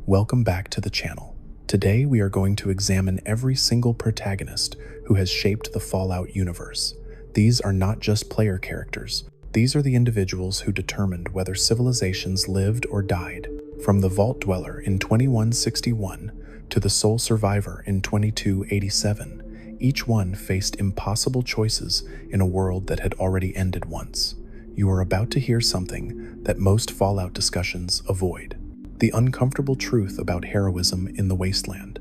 Welcome back to the channel. Today we are going to examine every single protagonist who has shaped the Fallout universe. These are not just player characters. These are the individuals who determined whether civilizations lived or died. From the Vault Dweller in 2161 to the Sole Survivor in 2287, each one faced impossible choices in a world that had already ended once. You are about to hear something that most Fallout discussions avoid. The uncomfortable truth about heroism in the Wasteland.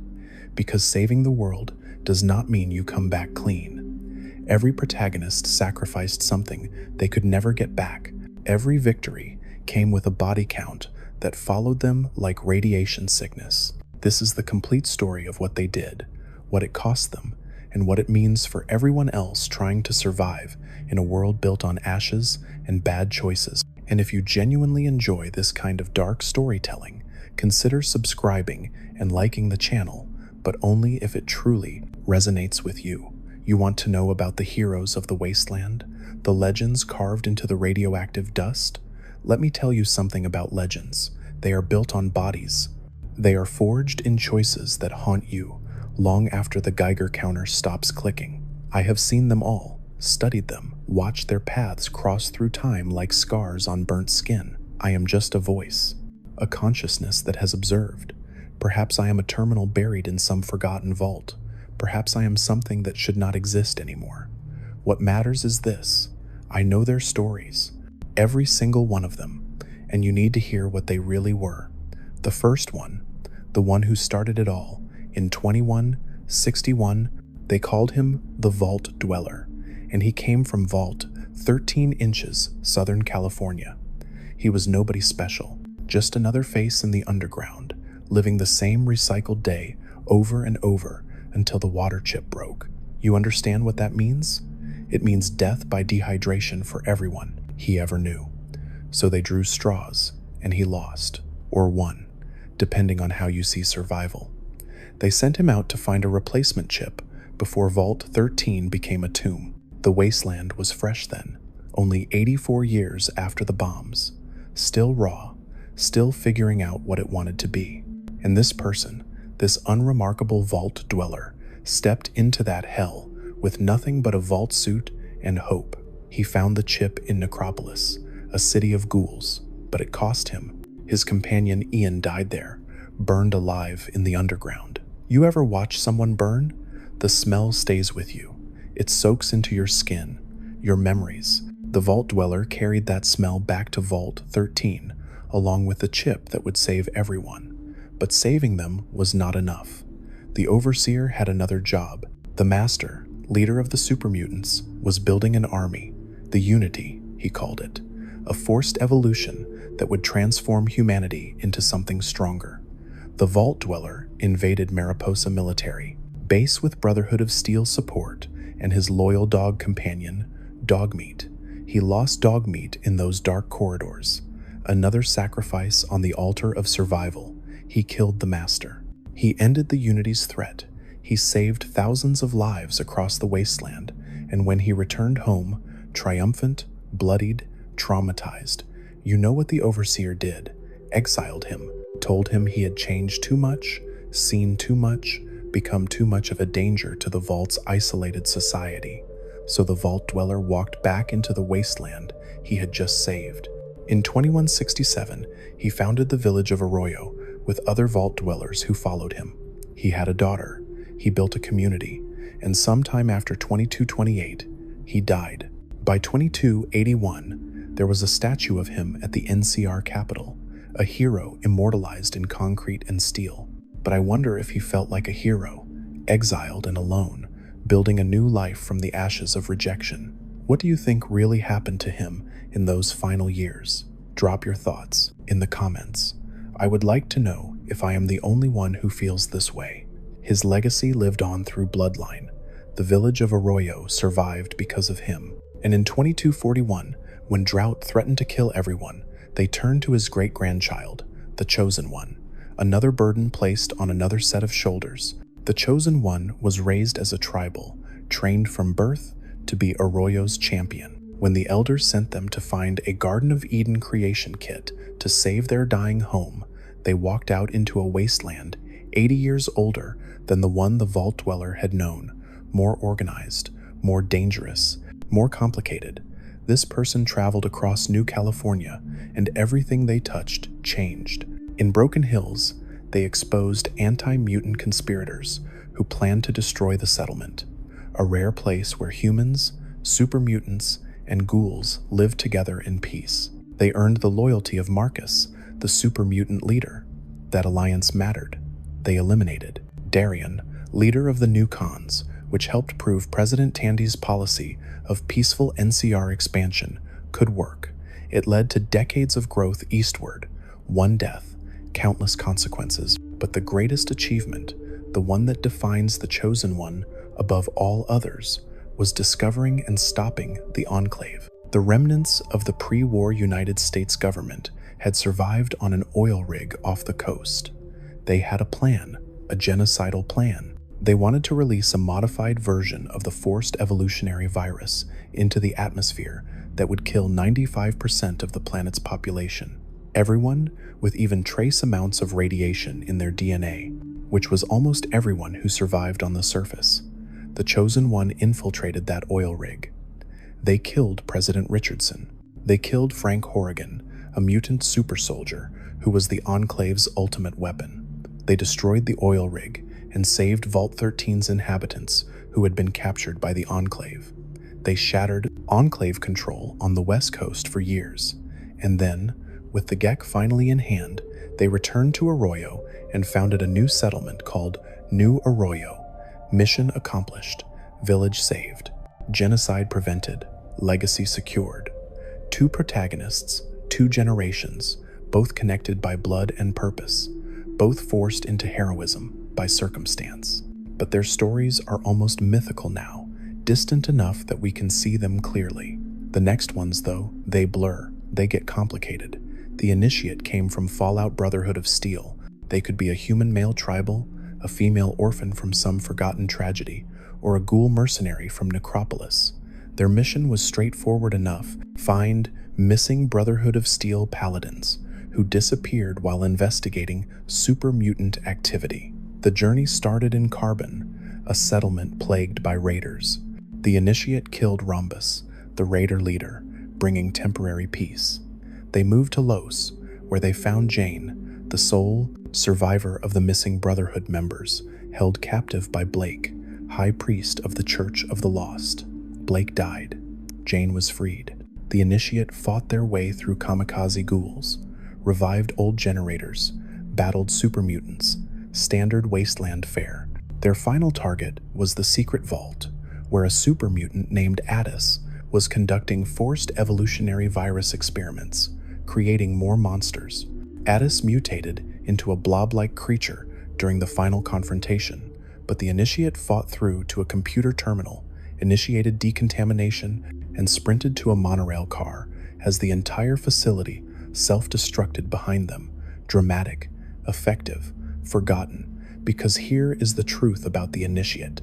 Because saving the world does not mean you come back clean. Every protagonist sacrificed something they could never get back. Every victory came with a body count that followed them like radiation sickness. This is the complete story of what they did, what it cost them, and what it means for everyone else trying to survive in a world built on ashes and bad choices. And if you genuinely enjoy this kind of dark storytelling, consider subscribing and liking the channel, but only if it truly resonates with you. You want to know about the heroes of the Wasteland, the legends carved into the radioactive dust? Let me tell you something about legends. They are built on bodies. They are forged in choices that haunt you long after the Geiger counter stops clicking. I have seen them all, studied them, watched their paths cross through time like scars on burnt skin. I am just a voice, a consciousness that has observed. Perhaps I am a terminal buried in some forgotten vault. Perhaps I am something that should not exist anymore. What matters is this: I know their stories, every single one of them, and you need to hear what they really were. The first one, the one who started it all, in 2161, they called him the Vault Dweller, and he came from Vault, 13 inches, Southern California. He was nobody special, just another face in the underground, living the same recycled day over and over until the water chip broke. You understand what that means? It means death by dehydration for everyone he ever knew. So they drew straws, and he lost, or won, depending on how you see survival. They sent him out to find a replacement chip before Vault 13 became a tomb. The Wasteland was fresh then, only 84 years after the bombs, still raw, still figuring out what it wanted to be. And this person, this unremarkable Vault Dweller, stepped into that hell with nothing but a vault suit and hope. He found the chip in Necropolis, a city of ghouls, but it cost him. His companion Ian died there, burned alive in the underground. You ever watch someone burn? The smell stays with you. It soaks into your skin, your memories. The Vault Dweller carried that smell back to Vault 13, along with the chip that would save everyone. But saving them was not enough. The Overseer had another job. The Master, leader of the super mutants, was building an army, the Unity, he called it, a forced evolution that would transform humanity into something stronger. The Vault Dweller invaded Mariposa Military Base with Brotherhood of Steel support and his loyal dog companion, Dogmeat. He lost Dogmeat in those dark corridors. Another sacrifice on the altar of survival. He killed the Master. He ended the Unity's threat. He saved thousands of lives across the Wasteland, and when he returned home, triumphant, bloodied, traumatized, you know what the Overseer did? Exiled him, told him he had changed too much, seen too much, become too much of a danger to the Vault's isolated society. So the Vault Dweller walked back into the Wasteland he had just saved. In 2167, he founded the village of Arroyo with other Vault Dwellers who followed him. He had a daughter, he built a community, and sometime after 2228, he died. By 2281, there was a statue of him at the NCR Capitol, a hero immortalized in concrete and steel. But I wonder if he felt like a hero, exiled and alone, building a new life from the ashes of rejection. What do you think really happened to him in those final years? Drop your thoughts in the comments. I would like to know if I am the only one who feels this way. His legacy lived on through bloodline. The village of Arroyo survived because of him. And in 2241, when drought threatened to kill everyone, they turned to his great-grandchild, the Chosen One. Another burden placed on another set of shoulders. The Chosen One was raised as a tribal, trained from birth to be Arroyo's champion. When the elders sent them to find a Garden of Eden creation kit to save their dying home, They walked out into a wasteland 80 years older than the one the Vault Dweller had known, more organized, more dangerous, more complicated. This person traveled across New California, and everything they touched changed. In Broken Hills, they exposed anti-mutant conspirators who planned to destroy the settlement, a rare place where humans, super mutants, and ghouls lived together in peace. They earned the loyalty of Marcus, the super mutant leader. That alliance mattered. They eliminated Darian, leader of the New Cons, which helped prove President Tandy's policy of peaceful NCR expansion could work. It led to decades of growth eastward, one death, countless consequences, but the greatest achievement, the one that defines the Chosen One above all others, was discovering and stopping the Enclave. The remnants of the pre-war United States government had survived on an oil rig off the coast. They had a plan, a genocidal plan. They wanted to release a modified version of the forced evolutionary virus into the atmosphere that would kill 95% of the planet's population. Everyone with even trace amounts of radiation in their DNA, which was almost everyone who survived on the surface. The Chosen One infiltrated that oil rig. They killed President Richardson. They killed Frank Horrigan, a mutant super soldier who was the Enclave's ultimate weapon. They destroyed the oil rig and saved Vault 13's inhabitants who had been captured by the Enclave. They shattered Enclave control on the West Coast for years, and then, with the Gek finally in hand, they returned to Arroyo and founded a new settlement called New Arroyo. Mission accomplished, village saved, genocide prevented, legacy secured. Two protagonists, two generations, both connected by blood and purpose, both forced into heroism by circumstance. But their stories are almost mythical now, distant enough that we can see them clearly. The next ones, though, they blur, they get complicated. The Initiate came from Fallout Brotherhood of Steel. They could be a human male tribal, a female orphan from some forgotten tragedy, or a ghoul mercenary from Necropolis. Their mission was straightforward enough: find missing Brotherhood of Steel paladins who disappeared while investigating super mutant activity. The journey started in Carbon, a settlement plagued by raiders. The Initiate killed Rhombus, the raider leader, bringing temporary peace. They moved to Los, where they found Jane, the sole survivor of the missing Brotherhood members, held captive by Blake, High Priest of the Church of the Lost. Blake died. Jane was freed. The Initiate fought their way through kamikaze ghouls, revived old generators, battled super mutants, standard Wasteland fare. Their final target was the secret vault, where a super mutant named Addis was conducting forced evolutionary virus experiments, creating more monsters. Addis mutated into a blob-like creature during the final confrontation, but the Initiate fought through to a computer terminal, initiated decontamination, and sprinted to a monorail car as the entire facility self-destructed behind them. Dramatic, effective, forgotten, because here is the truth about the Initiate: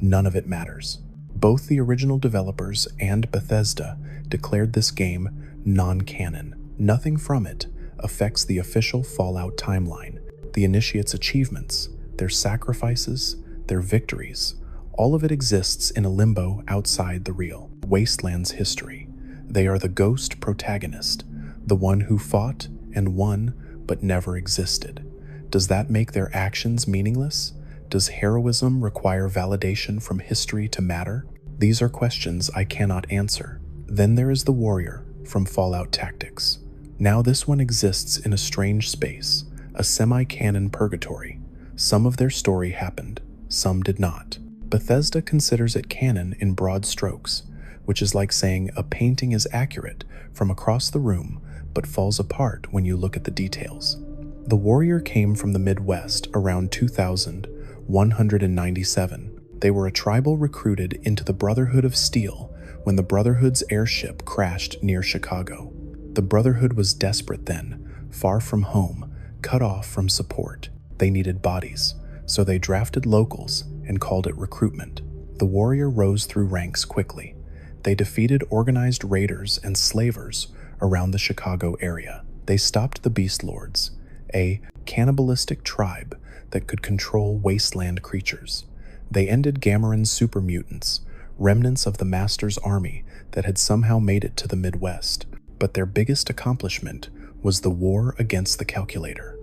none of it matters. Both the original developers and Bethesda declared this game non-canon. Nothing from it affects the official Fallout timeline. The Initiate's achievements, their sacrifices, their victories, all of it exists in a limbo outside the real Wasteland's history. They are the ghost protagonist, the one who fought and won but never existed. Does that make their actions meaningless? Does heroism require validation from history to matter? These are questions I cannot answer. Then there is the warrior from Fallout Tactics. Now this one exists in a strange space, a semi-canon purgatory. Some of their story happened, some did not. Bethesda considers it canon in broad strokes, which is like saying a painting is accurate from across the room but falls apart when you look at the details. The warrior came from the Midwest around 2197. They were a tribal recruited into the Brotherhood of Steel when the Brotherhood's airship crashed near Chicago. The Brotherhood was desperate then, far from home, cut off from support. They needed bodies, so they drafted locals and called it recruitment. The warrior rose through ranks quickly. They defeated organized raiders and slavers around the Chicago area. They stopped the Beast Lords, a cannibalistic tribe that could control wasteland creatures. They ended Gamorrean's super mutants, remnants of the Master's army that had somehow made it to the Midwest. But their biggest accomplishment was the war against the Calculator,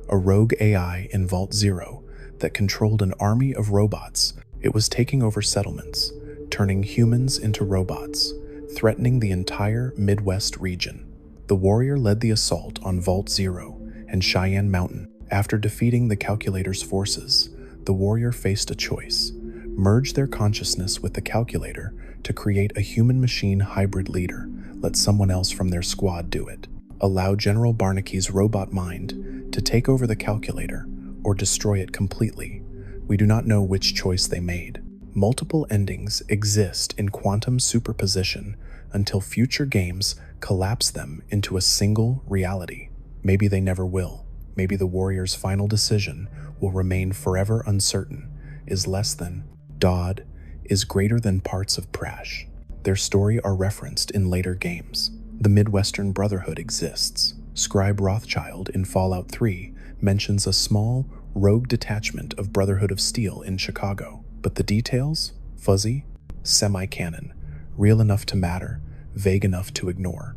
a rogue AI in Vault Zero that controlled an army of robots. It was taking over settlements, turning humans into robots, threatening the entire Midwest region. The warrior led the assault on Vault Zero and Cheyenne Mountain. After defeating the Calculator's forces, the warrior faced a choice: merge their consciousness with the Calculator to create a human-machine hybrid leader, let someone else from their squad do it, allow General Barnaky's robot mind to take over the Calculator, or destroy it completely. We do not know which choice they made. Multiple endings exist in quantum superposition until future games collapse them into a single reality. Maybe they never will. Maybe the warrior's final decision will remain forever uncertain, is less than Dodd, is greater than parts of Prash. Their story are referenced in later games. The Midwestern Brotherhood exists. Scribe Rothschild in Fallout 3 mentions a small, rogue detachment of Brotherhood of Steel in Chicago. But the details? Fuzzy, semi-canon, real enough to matter, vague enough to ignore.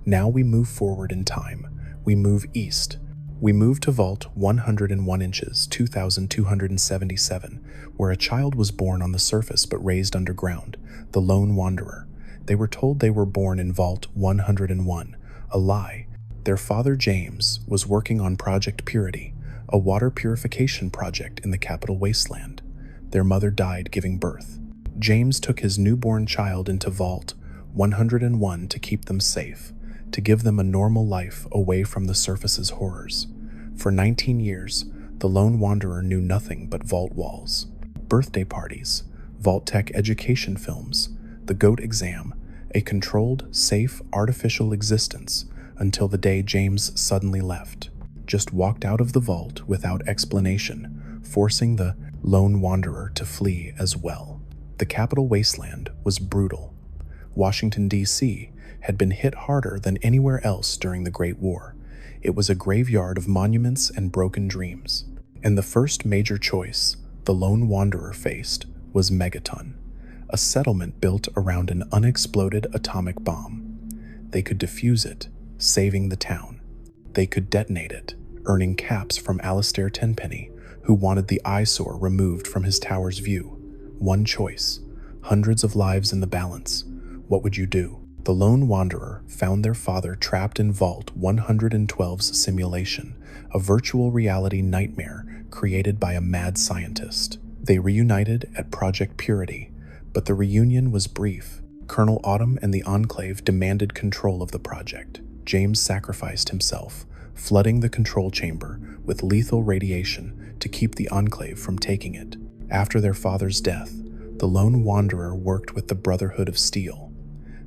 Now we move forward in time. We move east. We move to Vault 101 inches, 2277, where a child was born on the surface but raised underground, the Lone Wanderer. They were told they were born in Vault 101, a lie. Their father, James, was working on Project Purity, a water purification project in the capital Wasteland. Their mother died giving birth. James took his newborn child into Vault 101 to keep them safe, to give them a normal life away from the surface's horrors. For 19 years, the Lone Wanderer knew nothing but vault walls, birthday parties, Vault-Tec education films, the GOAT exam, a controlled, safe, artificial existence until the day James suddenly left, just walked out of the vault without explanation, forcing the Lone Wanderer to flee as well. The capital Wasteland was brutal. Washington, D.C. had been hit harder than anywhere else during the Great War. It was a graveyard of monuments and broken dreams. And the first major choice the Lone Wanderer faced was Megaton, a settlement built around an unexploded atomic bomb. They could defuse it, saving the town. They could detonate it, earning caps from Alistair Tenpenny, who wanted the eyesore removed from his tower's view. One choice, hundreds of lives in the balance. What would you do? The Lone Wanderer found their father trapped in Vault 112's simulation, a virtual reality nightmare created by a mad scientist. They reunited at Project Purity, but the reunion was brief. Colonel Autumn and the Enclave demanded control of the project. James sacrificed himself, flooding the control chamber with lethal radiation to keep the Enclave from taking it. After their father's death, the Lone Wanderer worked with the Brotherhood of Steel.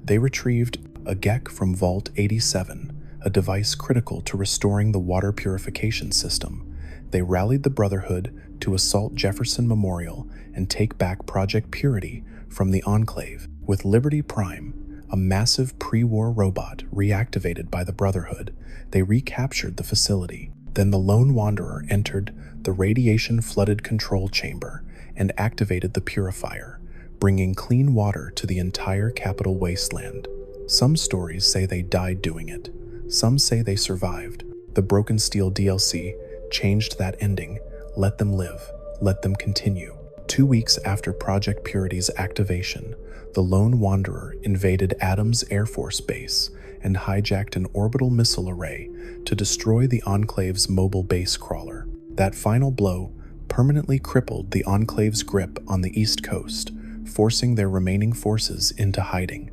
They retrieved a GEC from Vault 87, a device critical to restoring the water purification system. They rallied the Brotherhood to assault Jefferson Memorial and take back Project Purity from the Enclave. With Liberty Prime, a massive pre-war robot reactivated by the Brotherhood, they recaptured the facility. Then the Lone Wanderer entered the radiation-flooded control chamber and activated the purifier, bringing clean water to the entire capital Wasteland. Some stories say they died doing it. Some say they survived. The Broken Steel DLC changed that ending. Let them live. Let them continue. 2 weeks after Project Purity's activation, the Lone Wanderer invaded Adams Air Force Base and hijacked an orbital missile array to destroy the Enclave's mobile base crawler. That final blow permanently crippled the Enclave's grip on the East Coast, forcing their remaining forces into hiding.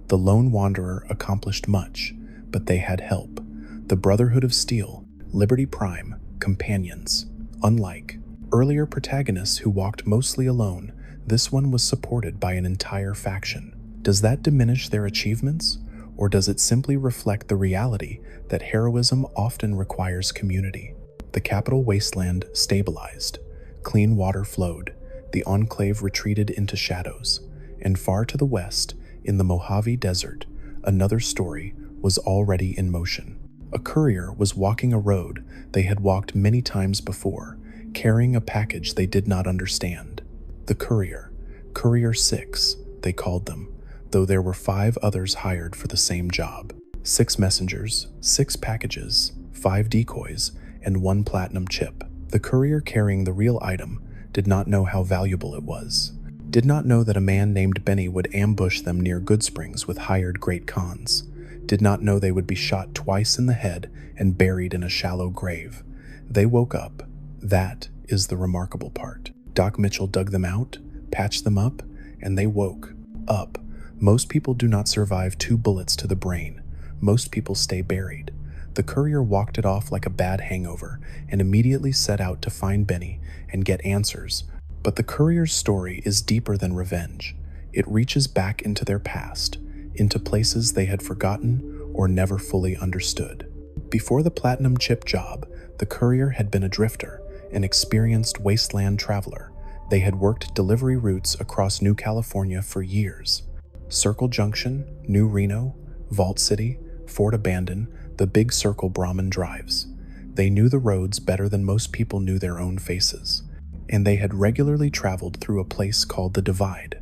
The Lone Wanderer accomplished much, but they had help. The Brotherhood of Steel, Liberty Prime, companions. Unlike earlier protagonists who walked mostly alone, this one was supported by an entire faction. Does that diminish their achievements, or does it simply reflect the reality that heroism often requires community? The capital Wasteland stabilized. Clean water flowed. The Enclave retreated into shadows. And far to the west, in the Mojave Desert, another story was already in motion. A courier was walking a road they had walked many times before, carrying a package they did not understand. The courier, Courier 6, they called them, though there were 5 others hired for the same job. 6 messengers, 6 packages, 5 decoys, and 1 platinum chip. The courier carrying the real item did not know how valuable it was. Did not know that a man named Benny would ambush them near Goodsprings with hired great cons. Did not know they would be shot twice in the head and buried in a shallow grave. They woke up. That is the remarkable part. Doc Mitchell dug them out, patched them up, and they woke up. Most people do not survive 2 bullets to the brain. Most people stay buried. The courier walked it off like a bad hangover and immediately set out to find Benny and get answers. But the courier's story is deeper than revenge. It reaches back into their past, into places they had forgotten or never fully understood. Before the platinum chip job, the courier had been a drifter, an experienced wasteland traveler. They had worked delivery routes across New California for years. Circle Junction, New Reno, Vault City, Fort Abandon, the Big Circle Brahman drives. They knew the roads better than most people knew their own faces. And they had regularly traveled through a place called the Divide,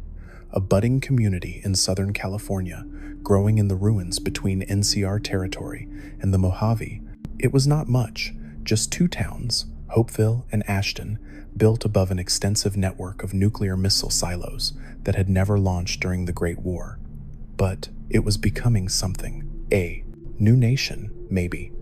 a budding community in Southern California, growing in the ruins between NCR territory and the Mojave. It was not much, just 2 towns, Hopeville and Ashton, built above an extensive network of nuclear missile silos that had never launched during the Great War. But it was becoming something. A new nation, maybe.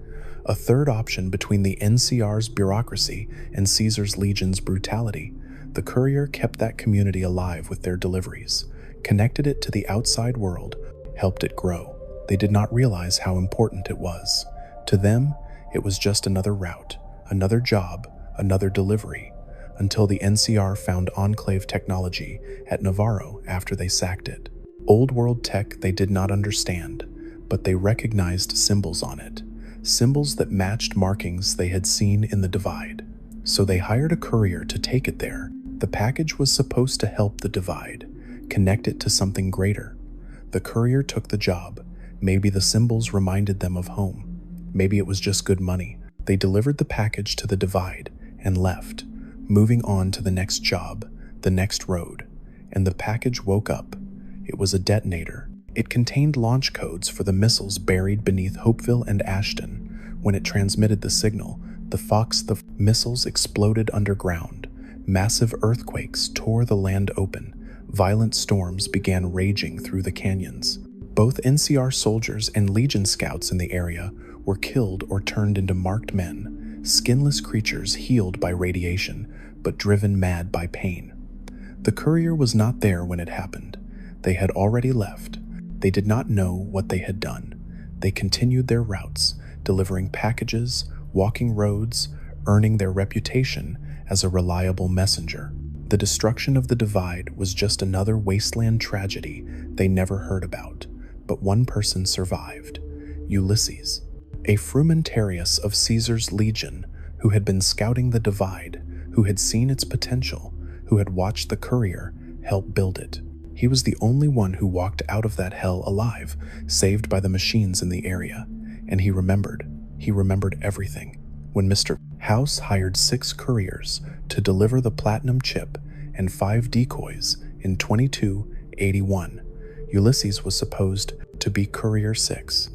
A third option between the NCR's bureaucracy and Caesar's Legion's brutality. The courier kept that community alive with their deliveries, connected it to the outside world, helped it grow. They did not realize how important it was. To them, it was just another route, another job, another delivery, until the NCR found enclave technology at Navarro after they sacked it. Old world tech they did not understand, but they recognized symbols on it, symbols that matched markings they had seen in the Divide. So they hired a courier to take it there. The package was supposed to help the Divide, connect it to something greater. The courier took the job. Maybe the symbols reminded them of home. Maybe it was just good money. They delivered the package to the Divide and left, moving on to the next job, the next road. And the package woke up. It was a detonator. It contained launch codes for the missiles buried beneath Hopeville and Ashton. When it transmitted the signal, the missiles exploded underground. Massive earthquakes tore the land open. Violent storms began raging through the canyons. Both NCR soldiers and Legion scouts in the area were killed or turned into marked men, skinless creatures healed by radiation, but driven mad by pain. The courier was not there when it happened. They had already left. They did not know what they had done. They continued their routes, delivering packages, walking roads, earning their reputation as a reliable messenger. The destruction of the Divide was just another wasteland tragedy they never heard about. But one person survived, Ulysses, a frumentarius of Caesar's Legion who had been scouting the Divide, who had seen its potential, who had watched the courier help build it. He was the only one who walked out of that hell alive, saved by the machines in the area. And he remembered everything. When Mr. House hired 6 couriers to deliver the platinum chip and 5 decoys in 2281, Ulysses was supposed to be Courier 6.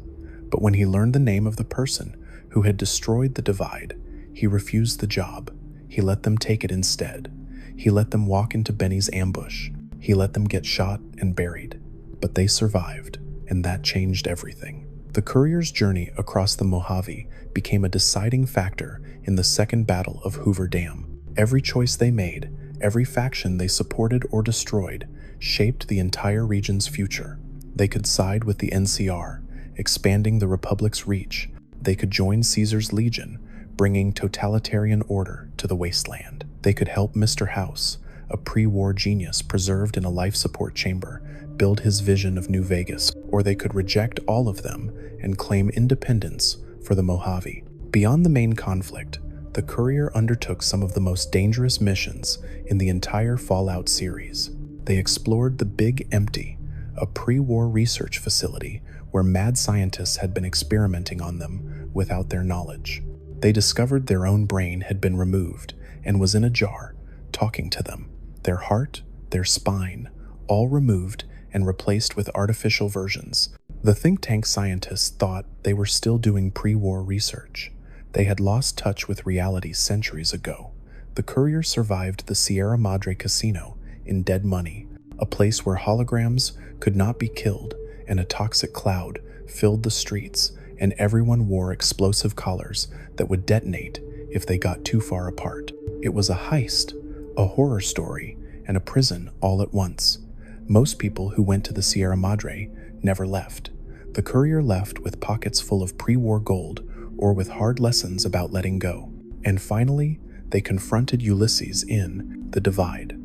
But when he learned the name of the person who had destroyed the Divide, he refused the job. He let them take it instead. He let them walk into Benny's ambush. He let them get shot and buried. But they survived, and that changed everything. The courier's journey across the Mojave became a deciding factor in the Second Battle of Hoover Dam. Every choice they made, every faction they supported or destroyed, shaped the entire region's future. They could side with the NCR, expanding the Republic's reach. They could join Caesar's Legion, bringing totalitarian order to the wasteland. They could help Mr. House, a pre-war genius preserved in a life support chamber, build his vision of New Vegas, or they could reject all of them and claim independence for the Mojave. Beyond the main conflict, the courier undertook some of the most dangerous missions in the entire Fallout series. They explored the Big Empty, a pre-war research facility where mad scientists had been experimenting on them without their knowledge. They discovered their own brain had been removed and was in a jar, talking to them. Their heart, their spine, all removed and replaced with artificial versions. The think tank scientists thought they were still doing pre-war research. They had lost touch with reality centuries ago. The courier survived the Sierra Madre casino in Dead Money, a place where holograms could not be killed and a toxic cloud filled the streets, and everyone wore explosive collars that would detonate if they got too far apart. It was a heist, a horror story, and a prison all at once. Most people who went to the Sierra Madre never left. The courier left with pockets full of pre-war gold or with hard lessons about letting go. And finally, they confronted Ulysses in The Divide,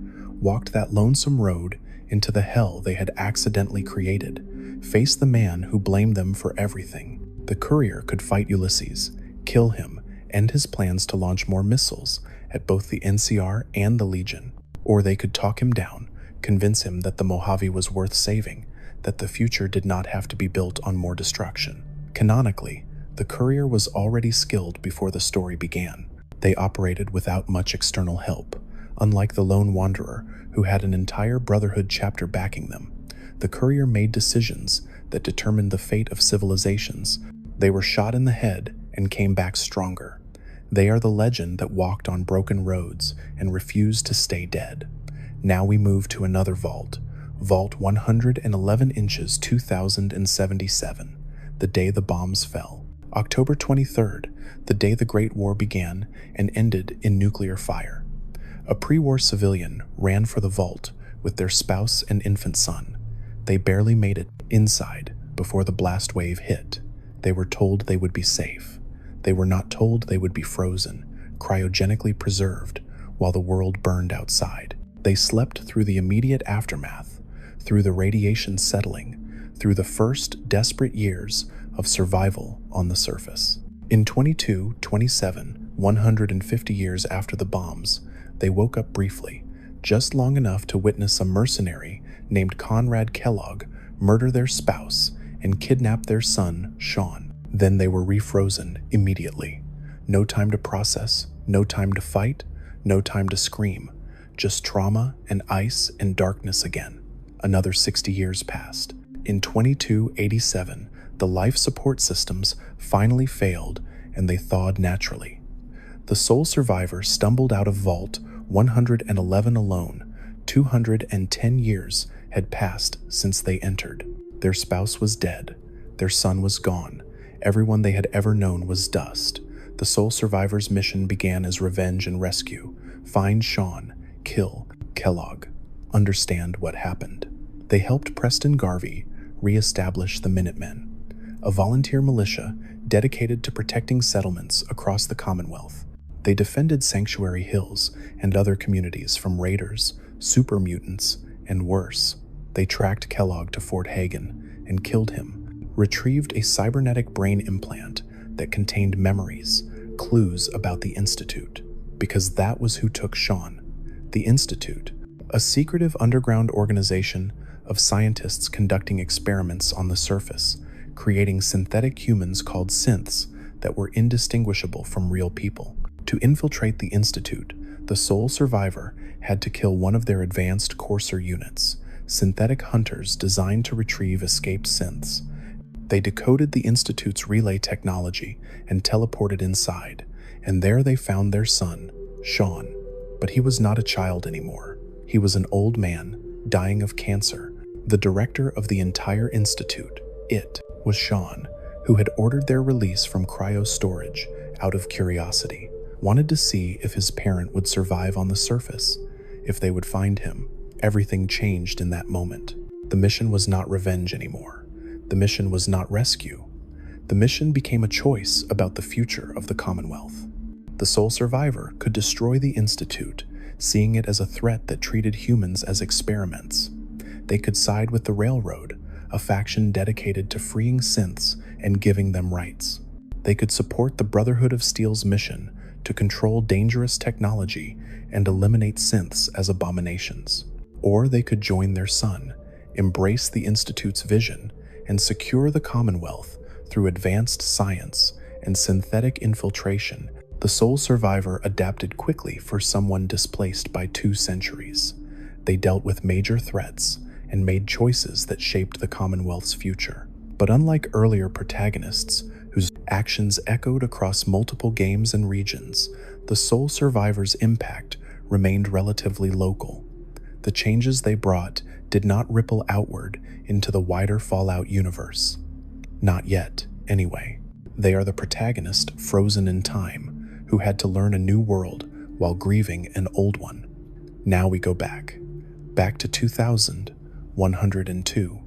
walked that lonesome road into the hell they had accidentally created, faced the man who blamed them for everything. The courier could fight Ulysses, kill him, end his plans to launch more missiles at both the NCR and the Legion. Or they could talk him down, convince him that the Mojave was worth saving, that the future did not have to be built on more destruction. Canonically, the courier was already skilled before the story began. They operated without much external help, unlike the lone wanderer who had an entire Brotherhood chapter backing them. The courier made decisions that determined the fate of civilizations. They were shot in the head and came back stronger. They are the legend that walked on broken roads and refused to stay dead. Now we move to another vault, Vault 111 inches 2077, the day the bombs fell. October 23rd, the day the Great War began and ended in nuclear fire. A pre-war civilian ran for the vault with their spouse and infant son. They barely made it inside before the blast wave hit. They were told they would be safe. They were not told they would be frozen, cryogenically preserved, while the world burned outside. They slept through the immediate aftermath, through the radiation settling, through the first desperate years of survival on the surface. In 22, 27, 150 years after the bombs, they woke up briefly, just long enough to witness a mercenary named Conrad Kellogg murder their spouse and kidnap their son, Sean. Then they were refrozen immediately. No time to process, no time to fight, no time to scream. Just trauma and ice and darkness again. Another 60 years passed. In 2287, the life support systems finally failed and they thawed naturally. The sole survivor stumbled out of Vault 111 alone. 210 years had passed since they entered. Their spouse was dead. Their son was gone. Everyone they had ever known was dust. The sole survivor's mission began as revenge and rescue. Find Sean, kill Kellogg, understand what happened. They helped Preston Garvey re-establish the Minutemen, a volunteer militia dedicated to protecting settlements across the Commonwealth. They defended Sanctuary Hills and other communities from raiders, super mutants, and worse. They tracked Kellogg to Fort Hagen and killed him, retrieved a cybernetic brain implant that contained memories, clues about the Institute, because that was who took Sean. The Institute, a secretive underground organization of scientists conducting experiments on the surface, creating synthetic humans called synths that were indistinguishable from real people. To infiltrate the Institute, the sole survivor had to kill one of their advanced courser units, synthetic hunters designed to retrieve escaped synths. They decoded the Institute's relay technology and teleported inside, and there they found their son, Sean. But he was not a child anymore. He was an old man, dying of cancer. The director of the entire Institute, it was Sean, who had ordered their release from cryo storage out of curiosity, wanted to see if his parent would survive on the surface, if they would find him. Everything changed in that moment. The mission was not revenge anymore. The mission was not rescue. The mission became a choice about the future of the Commonwealth. The sole survivor could destroy the Institute, seeing it as a threat that treated humans as experiments. They could side with the Railroad, a faction dedicated to freeing synths and giving them rights. They could support the Brotherhood of Steel's mission to control dangerous technology and eliminate synths as abominations. Or they could join their son, embrace the Institute's vision, and secure the Commonwealth through advanced science and synthetic infiltration, the sole survivor adapted quickly for someone displaced by 2 centuries. They dealt with major threats and made choices that shaped the Commonwealth's future. But unlike earlier protagonists, whose actions echoed across multiple games and regions, the sole survivor's impact remained relatively local. The changes they brought did not ripple outward into the wider Fallout universe. Not yet, anyway. They are the protagonist frozen in time, who had to learn a new world while grieving an old one. Now we go back to 2102,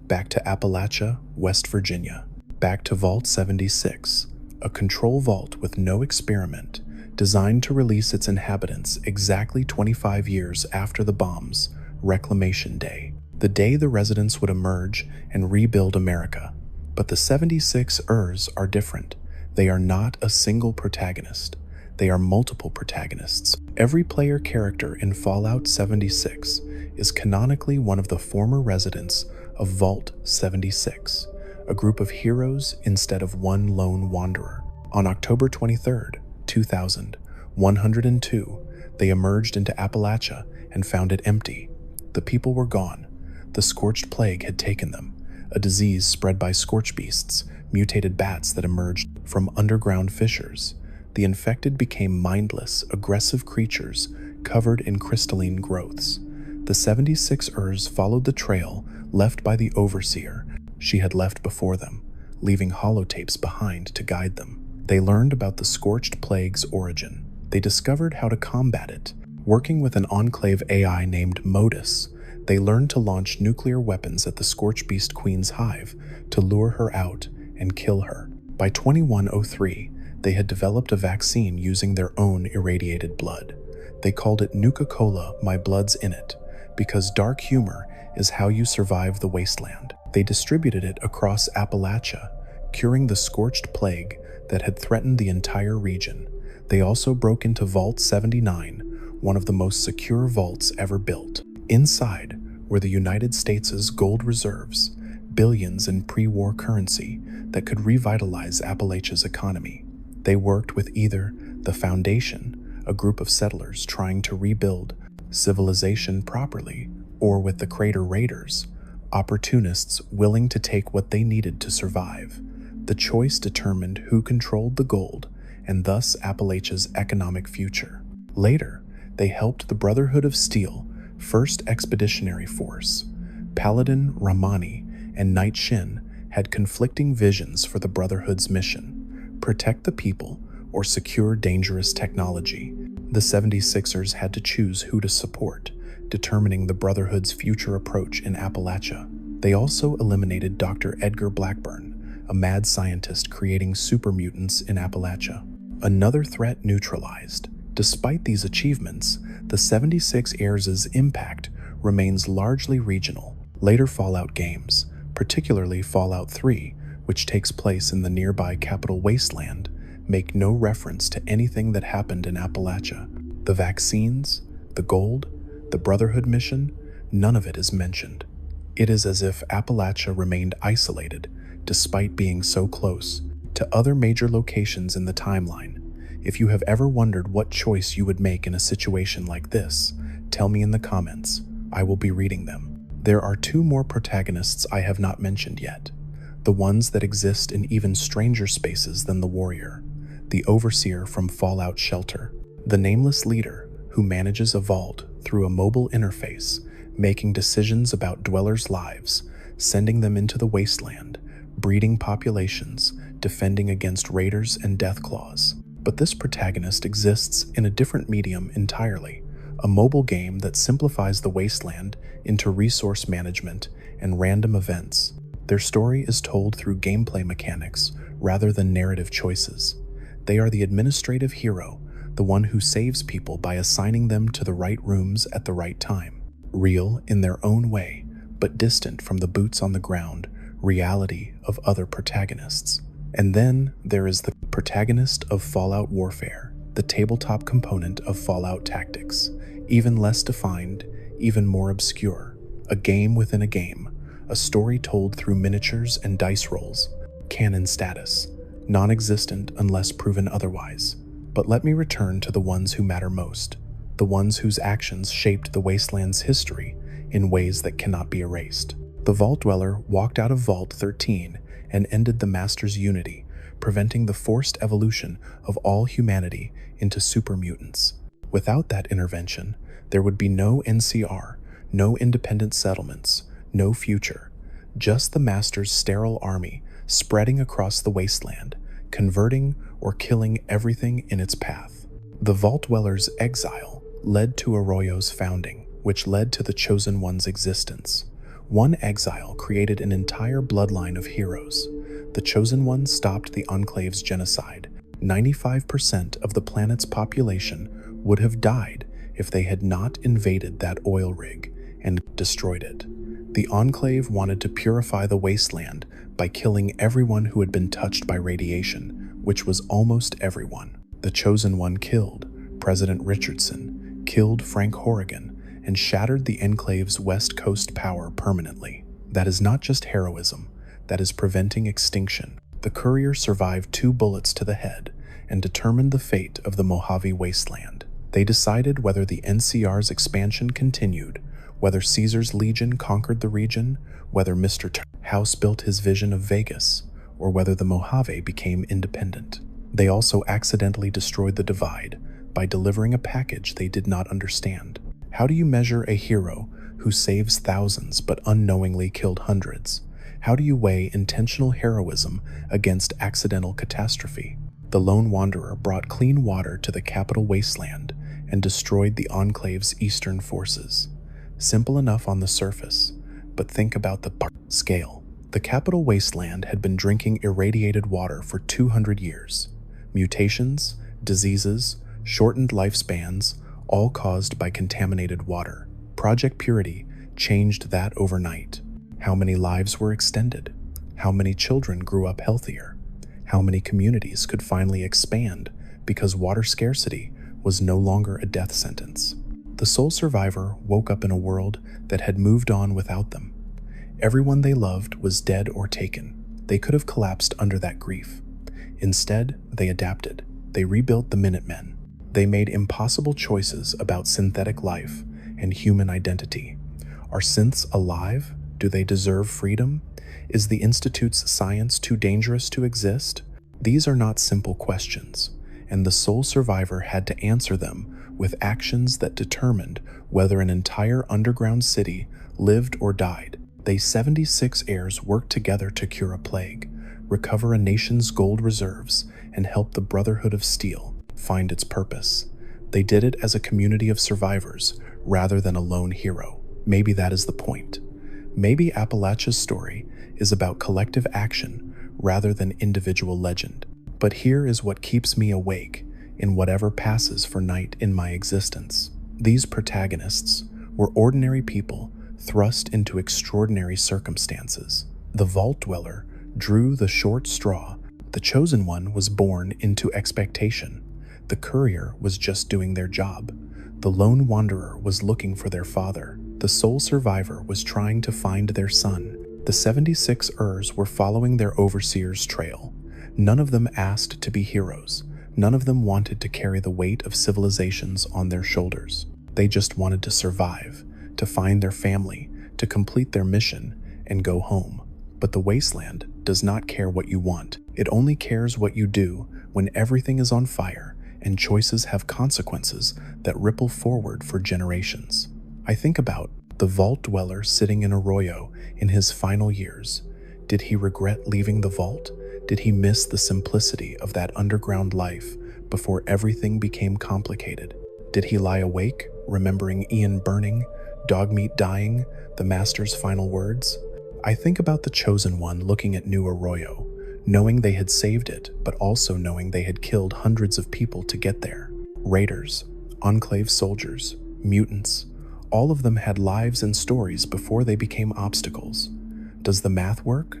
back to Appalachia, West Virginia, back to Vault 76, a control vault with no experiment, designed to release its inhabitants exactly 25 years after the bombs, Reclamation Day, the day the residents would emerge and rebuild America. But the 76 Ers are different. They are not a single protagonist. They are multiple protagonists. Every player character in Fallout 76 is canonically one of the former residents of Vault 76, a group of heroes instead of one lone wanderer. On October 23rd, 2102, they emerged into Appalachia and found it empty. The people were gone. The scorched plague had taken them, a disease spread by scorch beasts, mutated bats that emerged from underground fissures. The infected became mindless, aggressive creatures covered in crystalline growths. The 76 Ers followed the trail left by the Overseer. She had left before them, leaving holotapes behind to guide them. They learned about the Scorched Plague's origin. They discovered how to combat it. Working with an Enclave AI named Modus, they learned to launch nuclear weapons at the Scorch Beast Queen's hive to lure her out and kill her. By 2103, they had developed a vaccine using their own irradiated blood. They called it Nuka-Cola, My Blood's in It, because dark humor is how you survive the Wasteland. They distributed it across Appalachia, curing the scorched plague that had threatened the entire region. They also broke into Vault 79, one of the most secure vaults ever built. Inside were the United States' gold reserves, billions in pre-war currency that could revitalize Appalachia's economy. They worked with either the Foundation, a group of settlers trying to rebuild civilization properly, or with the Crater Raiders, opportunists willing to take what they needed to survive. The choice determined who controlled the gold and thus Appalachia's economic future. Later, they helped the Brotherhood of Steel, 1st Expeditionary Force. Paladin Ramani and Knight Shin had conflicting visions for the Brotherhood's mission: protect the people or secure dangerous technology. The 76ers had to choose who to support, determining the Brotherhood's future approach in Appalachia. They also eliminated Dr. Edgar Blackburn, a mad scientist creating super mutants in Appalachia. Another threat neutralized. Despite these achievements, the 76 Heirs' impact remains largely regional. Later Fallout games, particularly Fallout 3, which takes place in the nearby capital Wasteland, make no reference to anything that happened in Appalachia. The vaccines, the gold, the Brotherhood mission, none of it is mentioned. It is as if Appalachia remained isolated, despite being so close to other major locations in the timeline. If you have ever wondered what choice you would make in a situation like this, tell me in the comments. I will be reading them. There are 2 more protagonists I have not mentioned yet. The ones that exist in even stranger spaces than the Warrior. The Overseer from Fallout Shelter. The nameless leader who manages a vault through a mobile interface, making decisions about dwellers' lives, sending them into the Wasteland, breeding populations, defending against raiders and deathclaws. But this protagonist exists in a different medium entirely, a mobile game that simplifies the Wasteland into resource management and random events. Their story is told through gameplay mechanics rather than narrative choices. They are the administrative hero, the one who saves people by assigning them to the right rooms at the right time. Real in their own way, but distant from the boots-on-the-ground reality of other protagonists. And then there is the protagonist of Fallout Warfare, the tabletop component of Fallout Tactics, even less defined, even more obscure. A game within a game, a story told through miniatures and dice rolls. Canon status. non-existent unless proven otherwise. But let me return to the ones who matter most, the ones whose actions shaped the Wasteland's history in ways that cannot be erased. The Vault Dweller walked out of Vault 13 and ended the Master's unity, preventing the forced evolution of all humanity into super mutants. Without that intervention, there would be no NCR, no independent settlements, no future, just the Master's sterile army spreading across the Wasteland, converting or killing everything in its path. The Vault Dweller's exile led to Arroyo's founding, which led to the Chosen One's existence. One exile created an entire bloodline of heroes. The Chosen One stopped the Enclave's genocide. 95% of the planet's population would have died if they had not invaded that oil rig and destroyed it. The Enclave wanted to purify the Wasteland by killing everyone who had been touched by radiation, which was almost everyone. The Chosen One killed President Richardson, killed Frank Horrigan, and shattered the Enclave's West Coast power permanently. That is not just heroism, that is preventing extinction. The courier survived 2 bullets to the head and determined the fate of the Mojave Wasteland. They decided whether the NCR's expansion continued, whether Caesar's Legion conquered the region, whether Mr. House built his vision of Vegas, or whether the Mojave became independent. They also accidentally destroyed the divide by delivering a package they did not understand. How do you measure a hero who saves thousands but unknowingly killed hundreds? How do you weigh intentional heroism against accidental catastrophe? The lone wanderer brought clean water to the capital Wasteland and destroyed the Enclave's eastern forces. Simple enough on the surface, but think about the scale. The capital Wasteland had been drinking irradiated water for 200 years. Mutations, diseases, shortened lifespans, all caused by contaminated water. Project Purity changed that overnight. How many lives were extended? How many children grew up healthier? How many communities could finally expand because water scarcity was no longer a death sentence? The sole survivor woke up in a world that had moved on without them. Everyone they loved was dead or taken. They could have collapsed under that grief. Instead, they adapted. They rebuilt the Minutemen. They made impossible choices about synthetic life and human identity. Are synths alive? Do they deserve freedom? Is the Institute's science too dangerous to exist? These are not simple questions, and the sole survivor had to answer them with actions that determined whether an entire underground city lived or died. They 76 heirs worked together to cure a plague, recover a nation's gold reserves, and help the Brotherhood of Steel find its purpose. They did it as a community of survivors rather than a lone hero. Maybe that is the point. Maybe Appalachia's story is about collective action rather than individual legend. But here is what keeps me awake in whatever passes for night in my existence. These protagonists were ordinary people thrust into extraordinary circumstances. The Vault Dweller drew the short straw. The Chosen One was born into expectation. The courier was just doing their job. The lone wanderer was looking for their father. The sole survivor was trying to find their son. The 76 Urs were following their overseer's trail. None of them asked to be heroes. None of them wanted to carry the weight of civilizations on their shoulders. They just wanted to survive, to find their family, to complete their mission, and go home. But the Wasteland does not care what you want. It only cares what you do when everything is on fire and choices have consequences that ripple forward for generations. I think about the Vault Dweller sitting in Arroyo in his final years. Did he regret leaving the vault? Did he miss the simplicity of that underground life before everything became complicated? Did he lie awake, remembering Ian burning, Dogmeat dying, the Master's final words? I think about the Chosen One looking at New Arroyo, knowing they had saved it, but also knowing they had killed hundreds of people to get there. Raiders, Enclave soldiers, mutants, all of them had lives and stories before they became obstacles. Does the math work?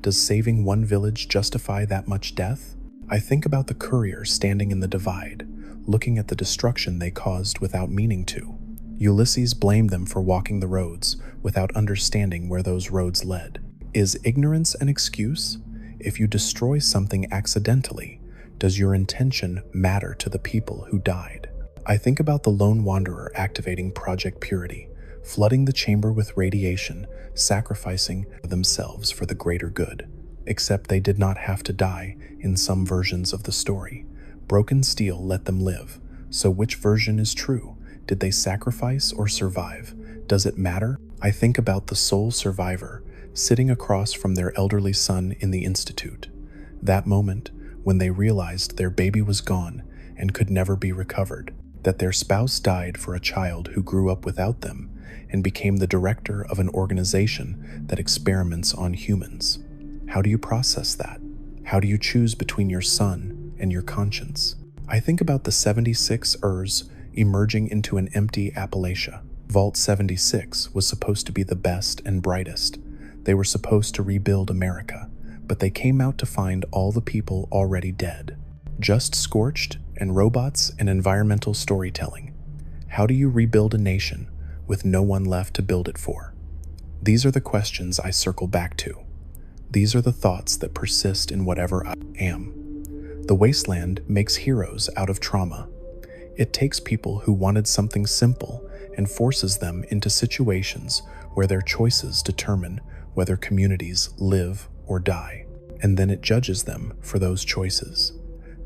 Does saving one village justify that much death? I think about the courier standing in the divide, looking at the destruction they caused without meaning to. Ulysses blamed them for walking the roads without understanding where those roads led. Is ignorance an excuse? If you destroy something accidentally, does your intention matter to the people who died? I think about the lone wanderer activating Project Purity, flooding the chamber with radiation, sacrificing themselves for the greater good. Except they did not have to die in some versions of the story. Broken steel let them live. So which version is true? Did they sacrifice or survive? Does it matter? I think about the sole survivor, sitting across from their elderly son in the institute. That moment, when they realized their baby was gone and could never be recovered, that their spouse died for a child who grew up without them and became the director of an organization that experiments on humans. How do you process that? How do you choose between your son and your conscience? I think about the 76 Ers emerging into an empty Appalachia. Vault 76 was supposed to be the best and brightest. They were supposed to rebuild America, but they came out to find all the people already dead. Just scorched and robots and environmental storytelling. How do you rebuild a nation with no one left to build it for? These are the questions I circle back to. These are the thoughts that persist in whatever I am. The Wasteland makes heroes out of trauma. It takes people who wanted something simple and forces them into situations where their choices determine whether communities live or die, and then it judges them for those choices.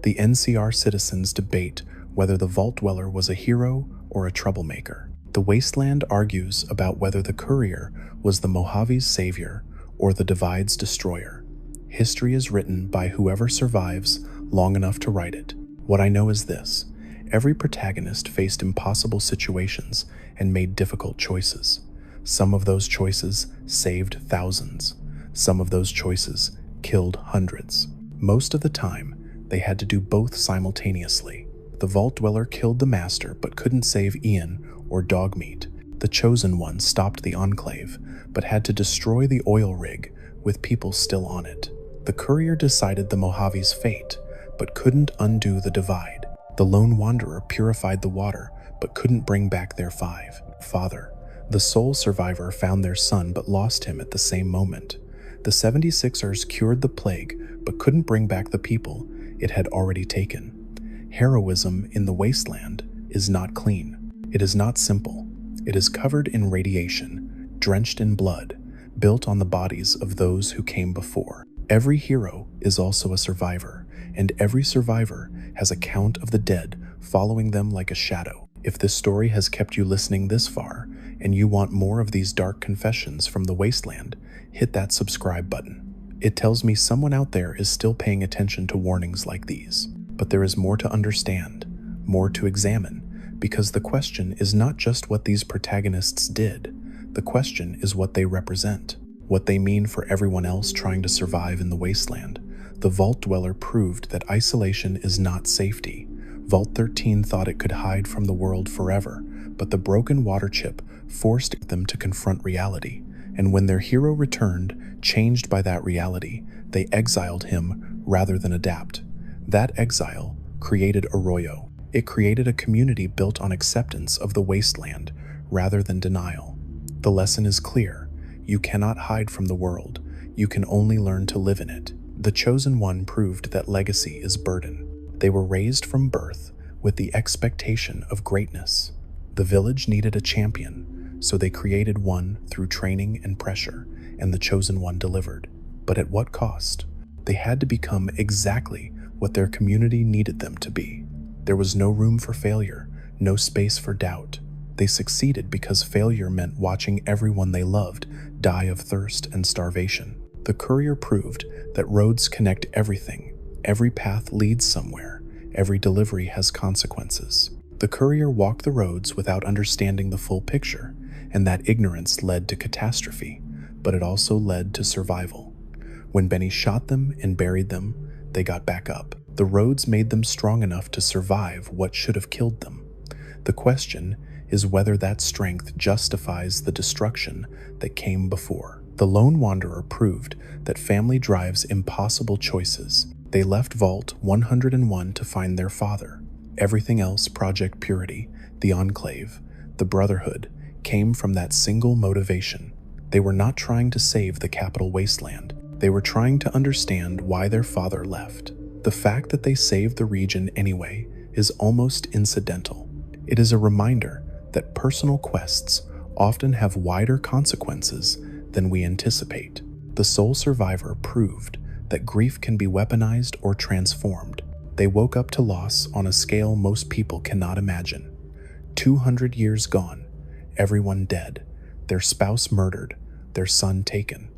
The NCR citizens debate whether the Vault Dweller was a hero or a troublemaker. The Wasteland argues about whether the Courier was the Mojave's savior or the Divide's destroyer. History is written by whoever survives long enough to write it. What I know is this: every protagonist faced impossible situations and made difficult choices. Some of those choices saved thousands. Some of those choices killed hundreds. Most of the time, they had to do both simultaneously. The Vault Dweller killed the Master but couldn't save Ian or Dogmeat. The Chosen One stopped the Enclave but had to destroy the oil rig with people still on it. The Courier decided the Mojave's fate but couldn't undo the Divide. The Lone Wanderer purified the water but couldn't bring back their father. The sole survivor found their son but lost him at the same moment. The 76ers cured the plague but couldn't bring back the people it had already taken. Heroism in the Wasteland is not clean. It is not simple. It is covered in radiation, drenched in blood, built on the bodies of those who came before. Every hero is also a survivor, and every survivor has a count of the dead following them like a shadow. If this story has kept you listening this far, and you want more of these dark confessions from the Wasteland, hit that subscribe button. It tells me someone out there is still paying attention to warnings like these. But there is more to understand, more to examine, because the question is not just what these protagonists did. The question is what they represent, what they mean for everyone else trying to survive in the Wasteland. The Vault Dweller proved that isolation is not safety. Vault 13 thought it could hide from the world forever, but the broken water chip forced them to confront reality. And when their hero returned, changed by that reality, they exiled him rather than adapt. That exile created Arroyo. It created a community built on acceptance of the Wasteland rather than denial. The lesson is clear. You cannot hide from the world. You can only learn to live in it. The Chosen One proved that legacy is burden. They were raised from birth with the expectation of greatness. The village needed a champion, so they created one through training and pressure, and the Chosen One delivered. But at what cost? They had to become exactly what their community needed them to be. There was no room for failure, no space for doubt. They succeeded because failure meant watching everyone they loved die of thirst and starvation. The Courier proved that roads connect everything. Every path leads somewhere. Every delivery has consequences. The Courier walked the roads without understanding the full picture, and that ignorance led to catastrophe, but it also led to survival. When Benny shot them and buried them, they got back up. The roads made them strong enough to survive what should have killed them. The question is whether that strength justifies the destruction that came before. The Lone Wanderer proved that family drives impossible choices. They left Vault 101 to find their father. Everything else, Project Purity, the Enclave, the Brotherhood, came from that single motivation. They were not trying to save the capital Wasteland. They were trying to understand why their father left. The fact that they saved the region anyway is almost incidental. It is a reminder that personal quests often have wider consequences than we anticipate. The sole survivor proved that grief can be weaponized or transformed. They woke up to loss on a scale most people cannot imagine. 200 years gone, everyone dead, their spouse murdered, their son taken.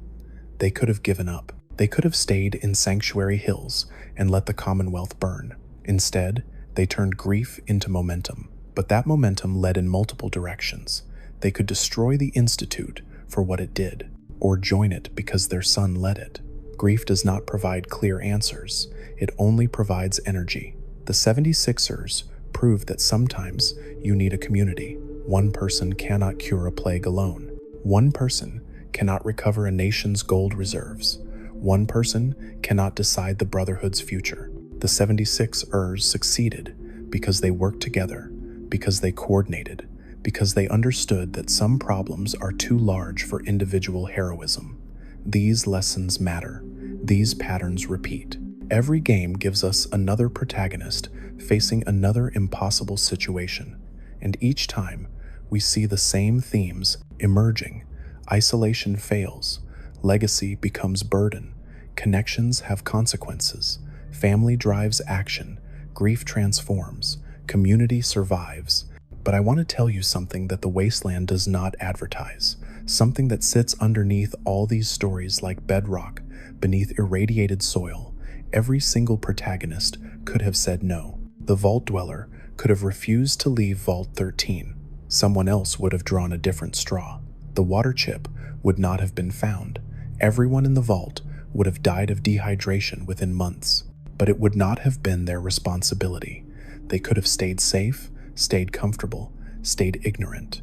They could have given up. They could have stayed in Sanctuary Hills and let the Commonwealth burn. Instead, they turned grief into momentum. But that momentum led in multiple directions. They could destroy the Institute for what it did, or join it because their son led it. Grief does not provide clear answers. It only provides energy. The 76ers proved that sometimes you need a community. One person cannot cure a plague alone. One person cannot recover a nation's gold reserves. One person cannot decide the Brotherhood's future. The 76ers succeeded because they worked together, because they coordinated, because they understood that some problems are too large for individual heroism. These lessons matter. These patterns repeat. Every game gives us another protagonist facing another impossible situation, and each time we see the same themes emerging. Isolation fails, legacy becomes burden, connections have consequences, family drives action, grief transforms, community survives. But I want to tell you something that the Wasteland does not advertise, something that sits underneath all these stories like bedrock, beneath irradiated soil. Every single protagonist could have said no. The Vault Dweller could have refused to leave Vault 13. Someone else would have drawn a different straw. The water chip would not have been found. Everyone in the vault would have died of dehydration within months. But it would not have been their responsibility. They could have stayed safe, stayed comfortable, stayed ignorant.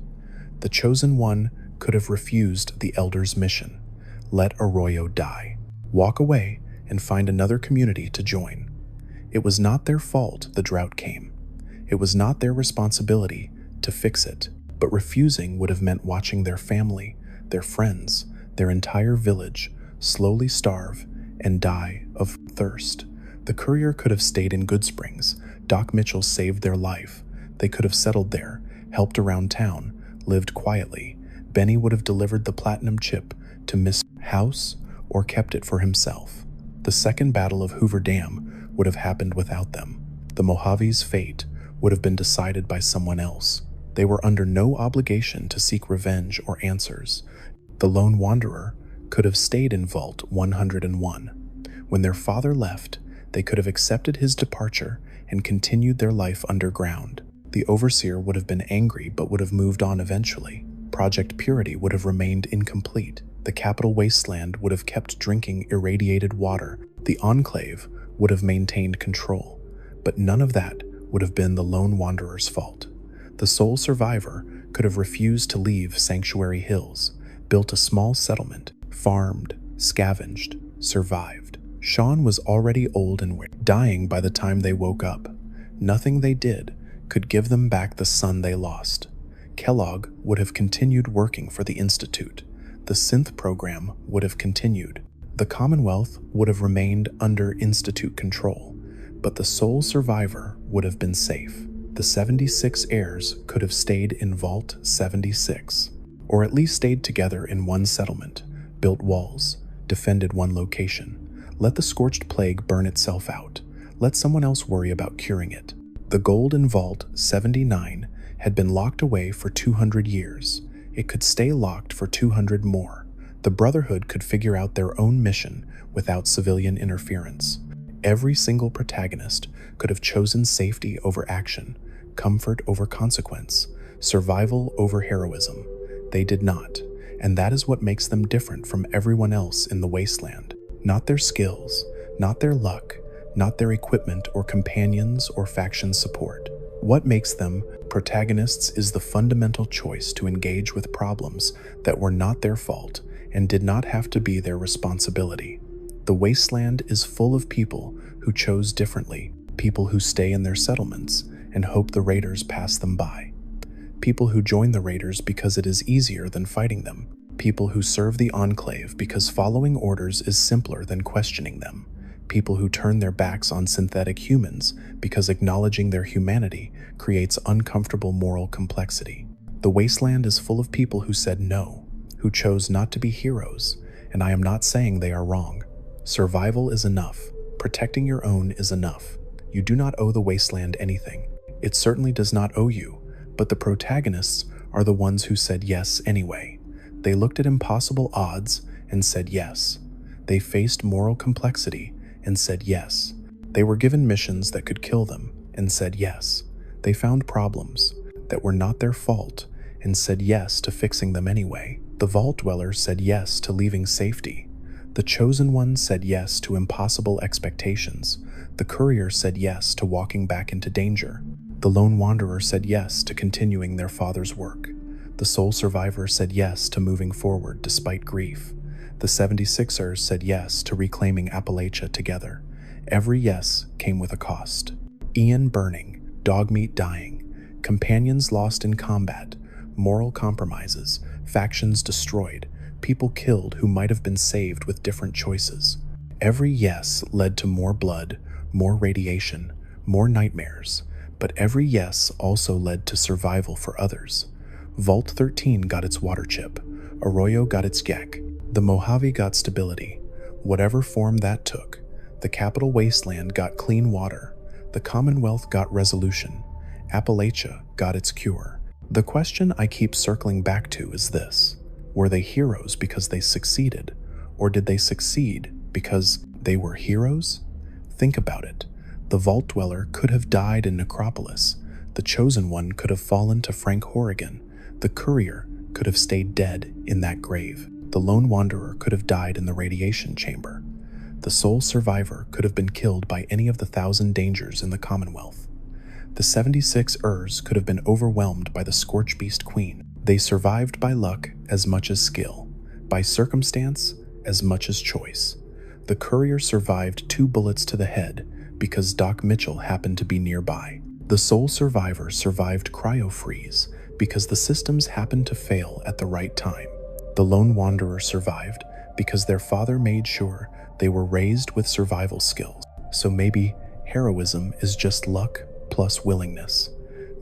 The Chosen One could have refused the Elder's mission. Let Arroyo die. Walk away and find another community to join. It was not their fault the drought came. It was not their responsibility to fix it, but refusing would have meant watching their family, their friends, their entire village slowly starve and die of thirst. The courier could have stayed in Good Springs. Doc Mitchell saved their life. They could have settled there, helped around town, lived quietly. Benny would have delivered the platinum chip to Miss House or kept it for himself. The second battle of Hoover Dam would have happened without them. The Mojave's fate would have been decided by someone else. They were under no obligation to seek revenge or answers. The lone wanderer could have stayed in Vault 101. When their father left, they could have accepted his departure and continued their life underground. The Overseer would have been angry but would have moved on eventually. Project Purity would have remained incomplete. The capital Wasteland would have kept drinking irradiated water. The Enclave would have maintained control. But none of that would have been the lone wanderer's fault. The sole survivor could have refused to leave Sanctuary Hills, built a small settlement, farmed, scavenged, survived. Sean was already old and dying by the time they woke up. Nothing they did could give them back the son they lost. Kellogg would have continued working for the Institute. The synth program would have continued. The Commonwealth would have remained under Institute control, but the sole survivor would have been safe. The 76 heirs could have stayed in Vault 76, or at least stayed together in one settlement, built walls, defended one location. Let the scorched plague burn itself out. Let someone else worry about curing it. The gold in Vault 79 had been locked away for 200 years. It could stay locked for 200 more. The Brotherhood could figure out their own mission without civilian interference. Every single protagonist could have chosen safety over action, comfort over consequence, survival over heroism. They did not, and that is what makes them different from everyone else in the Wasteland. Not their skills, not their luck, not their equipment or companions or faction support. What makes them protagonists is the fundamental choice to engage with problems that were not their fault and did not have to be their responsibility. The Wasteland is full of people who chose differently, people who stay in their settlements and hope the raiders pass them by, people who join the raiders because it is easier than fighting them, people who serve the Enclave because following orders is simpler than questioning them, people who turn their backs on synthetic humans because acknowledging their humanity creates uncomfortable moral complexity. The Wasteland is full of people who said no, who chose not to be heroes, and I am not saying they are wrong. Survival is enough. Protecting your own is enough. You do not owe the Wasteland anything. It certainly does not owe you, but the protagonists are the ones who said yes anyway. They looked at impossible odds and said yes. They faced moral complexity and said yes. They were given missions that could kill them and said yes. They found problems that were not their fault and said yes to fixing them anyway. The Vault Dweller said yes to leaving safety. The Chosen One said yes to impossible expectations. The Courier said yes to walking back into danger. The Lone Wanderer said yes to continuing their father's work. The Sole Survivor said yes to moving forward despite grief. The 76ers said yes to reclaiming Appalachia together. Every yes came with a cost. Ian burning, dogmeat dying, companions lost in combat, moral compromises, factions destroyed, people killed who might have been saved with different choices. Every yes led to more blood, more radiation, more nightmares, but every yes also led to survival for others. Vault 13 got its water chip, Arroyo got its GEC, the Mojave got stability, whatever form that took. The capital Wasteland got clean water, the Commonwealth got resolution, Appalachia got its cure. The question I keep circling back to is this: were they heroes because they succeeded, or did they succeed because they were heroes? Think about it. The Vault Dweller could have died in Necropolis. The Chosen One could have fallen to Frank Horrigan. The Courier could have stayed dead in that grave. The Lone Wanderer could have died in the radiation chamber. The Sole Survivor could have been killed by any of the 1,000 dangers in the Commonwealth. The 76 Urs could have been overwhelmed by the Scorchbeast Queen. They survived by luck as much as skill, by circumstance as much as choice. The Courier survived 2 bullets to the head because Doc Mitchell happened to be nearby. The Sole Survivor survived cryo-freeze because the systems happened to fail at the right time. The Lone Wanderer survived because their father made sure they were raised with survival skills. So maybe heroism is just luck plus willingness.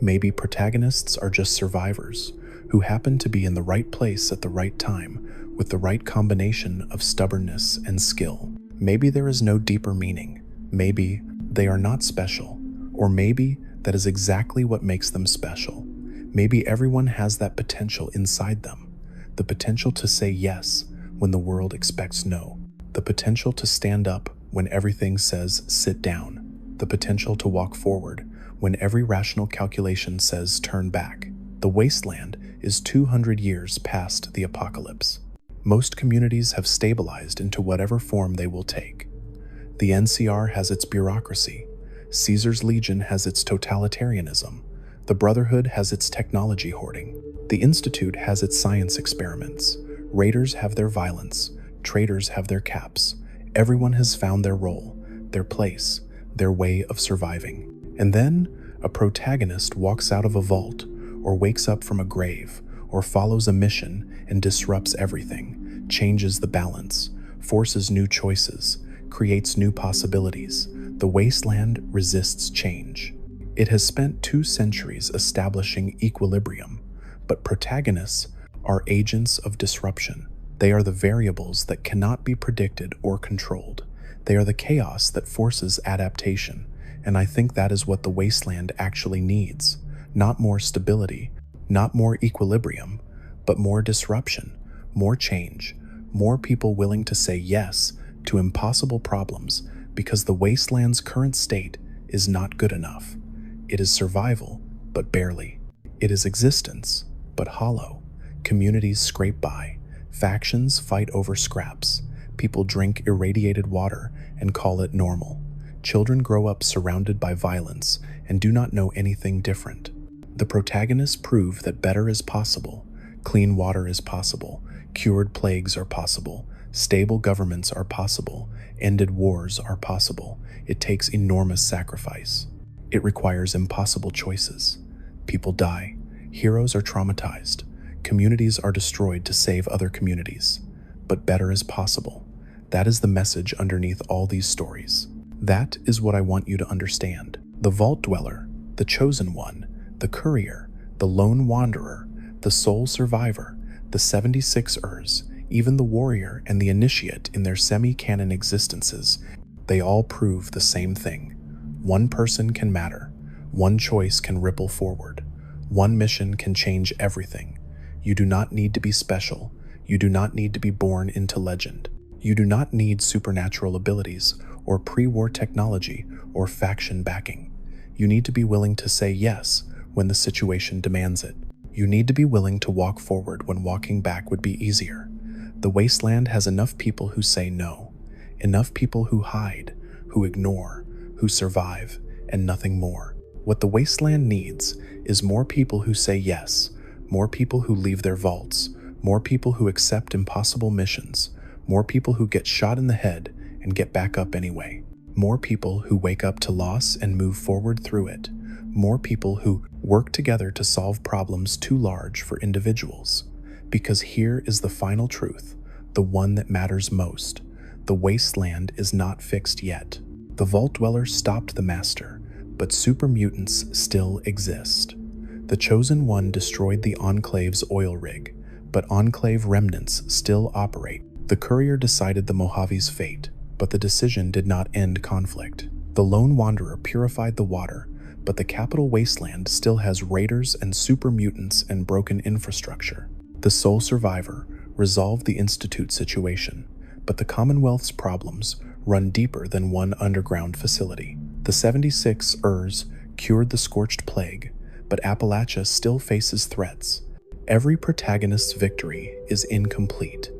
Maybe protagonists are just survivors who happen to be in the right place at the right time with the right combination of stubbornness and skill. Maybe there is no deeper meaning. Maybe they are not special, or maybe that is exactly what makes them special. Maybe everyone has that potential inside them, the potential to say yes when the world expects no, the potential to stand up when everything says sit down, the potential to walk forward when every rational calculation says turn back. The Wasteland is 200 years past the apocalypse. Most communities have stabilized into whatever form they will take. The NCR has its bureaucracy. Caesar's Legion has its totalitarianism. The Brotherhood has its technology hoarding. The Institute has its science experiments. Raiders have their violence. Traitors have their caps. Everyone has found their role, their place, their way of surviving. And then a protagonist walks out of a vault, or wakes up from a grave, or follows a mission and disrupts everything, changes the balance, forces new choices, creates new possibilities. The Wasteland resists change. It has spent 2 centuries establishing equilibrium, but protagonists are agents of disruption. They are the variables that cannot be predicted or controlled. They are the chaos that forces adaptation, and I think that is what the Wasteland actually needs. Not more stability, not more equilibrium, but more disruption, more change, more people willing to say yes to impossible problems because the Wasteland's current state is not good enough. It is survival, but barely. It is existence, but hollow. Communities scrape by. Factions fight over scraps. People drink irradiated water and call it normal. Children grow up surrounded by violence and do not know anything different. The protagonists prove that better is possible. Clean water is possible. Cured plagues are possible. Stable governments are possible. Ended wars are possible. It takes enormous sacrifice. It requires impossible choices. People die. Heroes are traumatized. communities are destroyed to save other communities. But better is possible. That is the message underneath all these stories. That is what I want you to understand. The Vault Dweller, the Chosen One, the Courier, the Lone Wanderer, the Sole Survivor, the 76 Urs, even the Warrior and the Initiate in their semi-canon existences, they all prove the same thing. One person can matter. One choice can ripple forward. One mission can change everything. You do not need to be special. You do not need to be born into legend. You do not need supernatural abilities or pre-war technology or faction backing. You need to be willing to say yes when the situation demands it. You need to be willing to walk forward when walking back would be easier. The Wasteland has enough people who say no, enough people who hide, who ignore, who survive, and nothing more. What the Wasteland needs is more people who say yes, more people who leave their vaults, more people who accept impossible missions, more people who get shot in the head and get back up anyway, more people who wake up to loss and move forward through it, more people who work together to solve problems too large for individuals. Because here is the final truth, the one that matters most. The Wasteland is not fixed yet. The Vault Dweller stopped the Master, but super mutants still exist. The Chosen One destroyed the Enclave's oil rig, but Enclave remnants still operate. The Courier decided the Mojave's fate, but the decision did not end conflict. The Lone Wanderer purified the water, but the capital Wasteland still has raiders and super mutants and broken infrastructure. The Sole Survivor resolved the Institute situation, but the Commonwealth's problems run deeper than one underground facility. The 76 Urs cured the Scorched Plague, but Appalachia still faces threats. Every protagonist's victory is incomplete.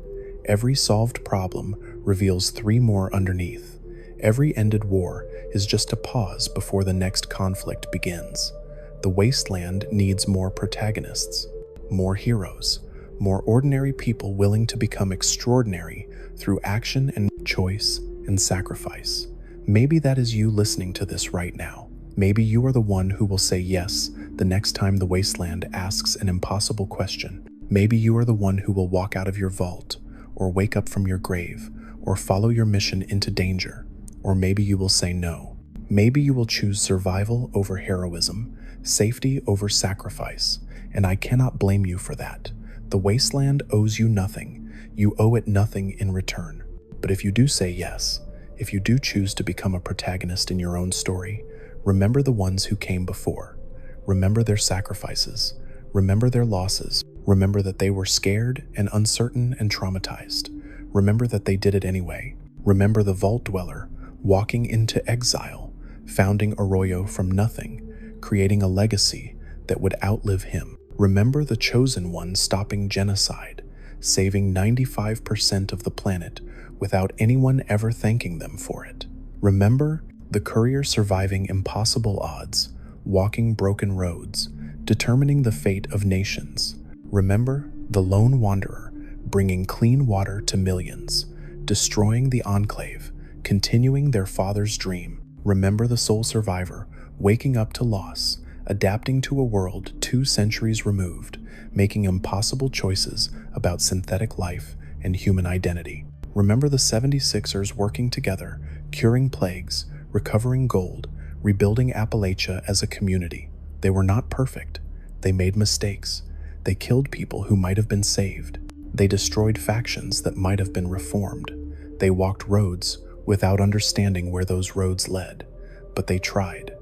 Every solved problem reveals 3 more underneath. Every ended war is just a pause before the next conflict begins. The Wasteland needs more protagonists, more heroes, more ordinary people willing to become extraordinary through action and choice and sacrifice. Maybe that is you listening to this right now. Maybe you are the one who will say yes the next time the Wasteland asks an impossible question. Maybe you are the one who will walk out of your vault, or wake up from your grave, or follow your mission into danger. Or maybe you will say no. Maybe you will choose survival over heroism, safety over sacrifice, and I cannot blame you for that. The Wasteland owes you nothing. You owe it nothing in return. But if you do say yes, if you do choose to become a protagonist in your own story, remember the ones who came before. Remember their sacrifices. Remember their losses. Remember that they were scared and uncertain and traumatized. Remember that they did it anyway. Remember the Vault Dweller walking into exile, founding Arroyo from nothing, creating a legacy that would outlive him. Remember the Chosen One stopping genocide, saving 95% of the planet without anyone ever thanking them for it. Remember the Courier surviving impossible odds, walking broken roads, determining the fate of nations. Remember the Lone Wanderer bringing clean water to millions, destroying the Enclave, continuing their father's dream. Remember the Sole Survivor waking up to loss, adapting to a world 2 centuries removed, making impossible choices about synthetic life and human identity. Remember the 76ers working together, curing plagues, recovering gold, rebuilding Appalachia as a community. They were not perfect. They made mistakes. They killed people who might have been saved. They destroyed factions that might have been reformed. They walked roads without understanding where those roads led. But they tried.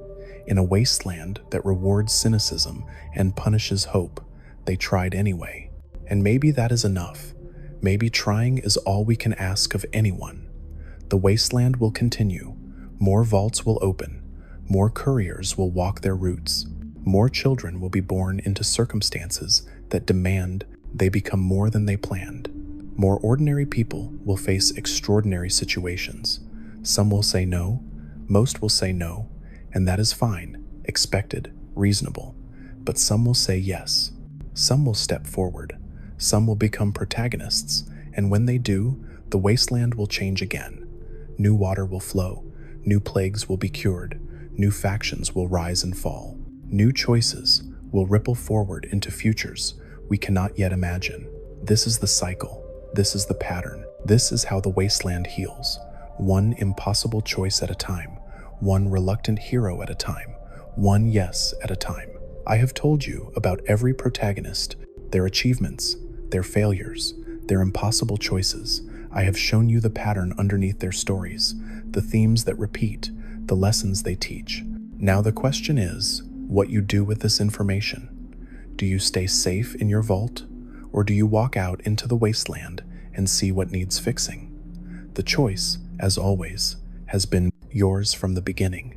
In a wasteland that rewards cynicism and punishes hope, they tried anyway. And maybe that is enough. Maybe trying is all we can ask of anyone. The wasteland will continue. More vaults will open. More couriers will walk their routes. More children will be born into circumstances that demand they become more than they planned. More ordinary people will face extraordinary situations. Some will say no, most will say no, and that is fine, expected, reasonable. But some will say yes. Some will step forward. Some will become protagonists, and when they do, the wasteland will change again. New water will flow. New plagues will be cured. New factions will rise and fall. New choices will ripple forward into futures we cannot yet imagine. This is the cycle. This is the pattern. This is how the Wasteland heals. One impossible choice at a time. One reluctant hero at a time. One yes at a time. I have told you about every protagonist, their achievements, their failures, their impossible choices. I have shown you the pattern underneath their stories, the themes that repeat, the lessons they teach. Now the question is, what you do with this information. Do you stay safe in your vault, or do you walk out into the wasteland and see what needs fixing? The choice, as always, has been yours from the beginning.